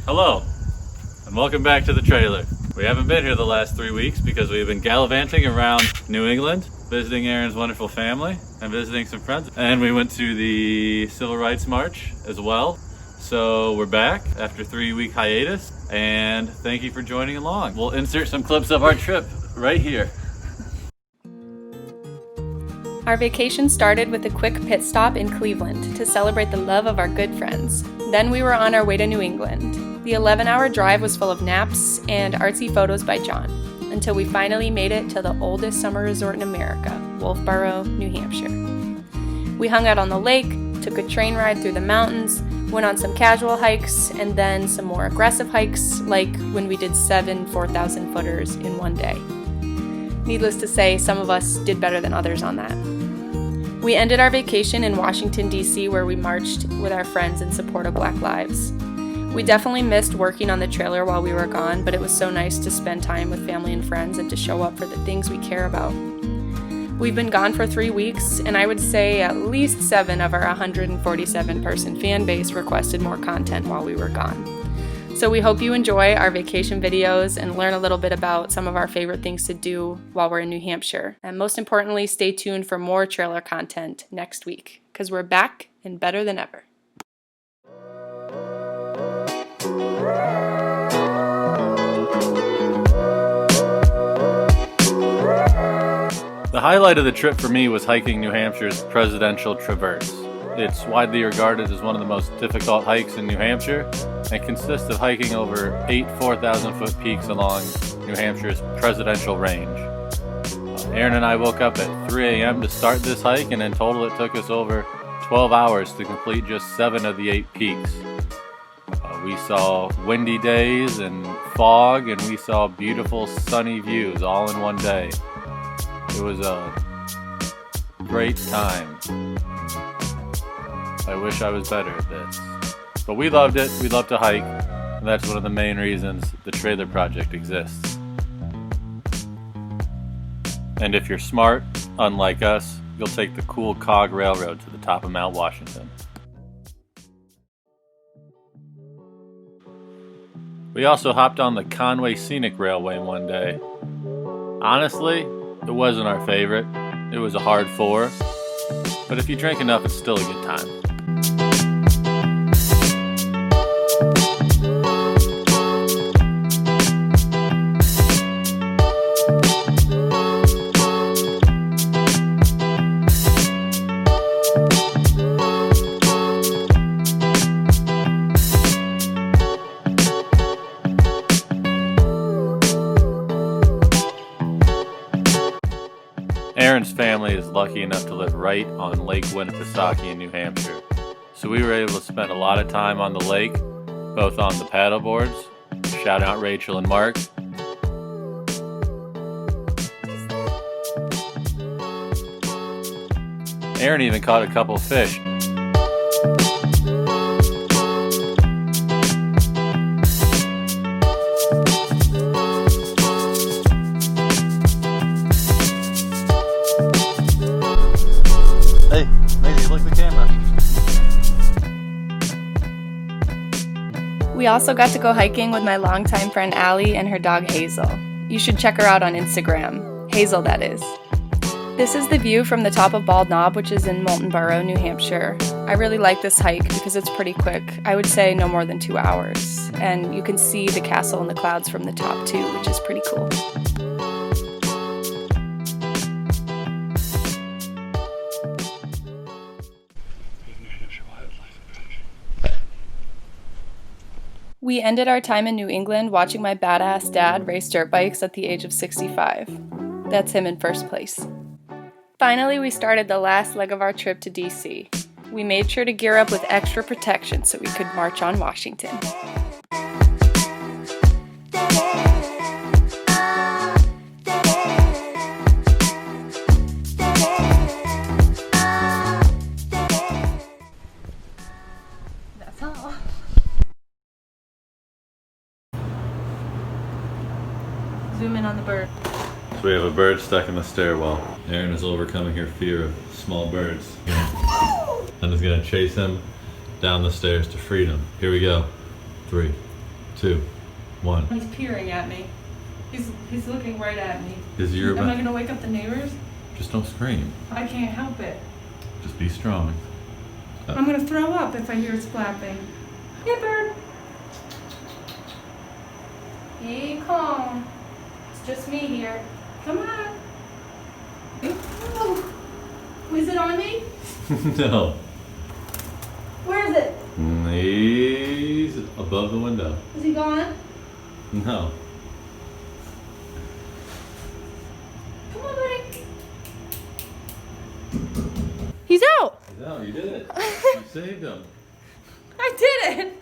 Hello, and welcome back to the trailer. We haven't been here the last 3 weeks because we've been gallivanting around New England, visiting Erinn's wonderful family and visiting some friends. And we went to the Civil Rights March as well. So we're back after a 3-week hiatus, and thank you for joining along. We'll insert some clips of our trip right here. Our vacation started with a quick pit stop in Cleveland to celebrate the love of our good friends. Then we were on our way to New England. The 11-hour drive was full of naps and artsy photos by John, until we finally made it to the oldest summer resort in America, Wolfeboro, New Hampshire. We hung out on the lake, took a train ride through the mountains, went on some casual hikes, and then some more aggressive hikes, like when we did 7 4,000 footers in one day. Needless to say, some of us did better than others on that. We ended our vacation in Washington, D.C., where we marched with our friends in support of Black Lives. We definitely missed working on the trailer while we were gone, but it was so nice to spend time with family and friends and to show up for the things we care about. We've been gone for 3 weeks, and I would say at least 7 of our 147-person fan base requested more content while we were gone. So we hope you enjoy our vacation videos and learn a little bit about some of our favorite things to do while we're in New Hampshire. And most importantly, stay tuned for more trailer content next week, because we're back and better than ever. The highlight of the trip for me was hiking New Hampshire's Presidential Traverse. It's widely regarded as one of the most difficult hikes in New Hampshire and consists of hiking over 8 4,000-foot peaks along New Hampshire's Presidential Range. Erinn and I woke up at 3 a.m. to start this hike, and in total it took us over 12 hours to complete just 7 of the 8 peaks. We saw windy days and fog, and we saw beautiful sunny views all in one day. It was a great time. I wish I was better at this. But we loved it. We love to hike, and that's one of the main reasons the trailer project exists. And if you're smart, unlike us, you'll take the cool cog railroad to the top of Mount Washington. We also hopped on the Conway Scenic Railway one day. Honestly, it wasn't our favorite. It was a hard 4, but if you drink enough, it's still a good time. Erinn's family is lucky enough to live right on Lake Winnipesaukee in New Hampshire, so we were able to spend a lot of time on the lake, both on the paddle boards. Shout out Rachel and Mark. Erinn even caught a couple fish. Hey, Maisie, look at the camera. We also got to go hiking with my longtime friend Allie and her dog Hazel. You should check her out on Instagram. Hazel, that is. This is the view from the top of Bald Knob, which is in Moultonborough, New Hampshire. I really like this hike because it's pretty quick. I would say no more than 2 hours. And you can see the castle in the clouds from the top too, which is pretty cool. We ended our time in New England watching my badass dad race dirt bikes at the age of 65. That's him in first place. Finally, we started the last leg of our trip to DC. We made sure to gear up with extra protection so we could march on Washington. That's all. Zoom in on the bird. So we have a bird stuck in the stairwell. Erinn is overcoming her fear of small birds. And is gonna chase him down the stairs to freedom. Here we go. 3, 2, 1. He's peering at me. He's looking right at me. Is your Am I gonna wake up the neighbors? Just don't scream. I can't help it. Just be strong. I'm gonna throw up if I hear it flapping. Hey, bird. Be calm. It's just me here. Come on. Ooh. Is it on me? No. Where is it? He's above the window. Is he gone? No. Come on, buddy. He's out. No, you did it. You saved him. I did it.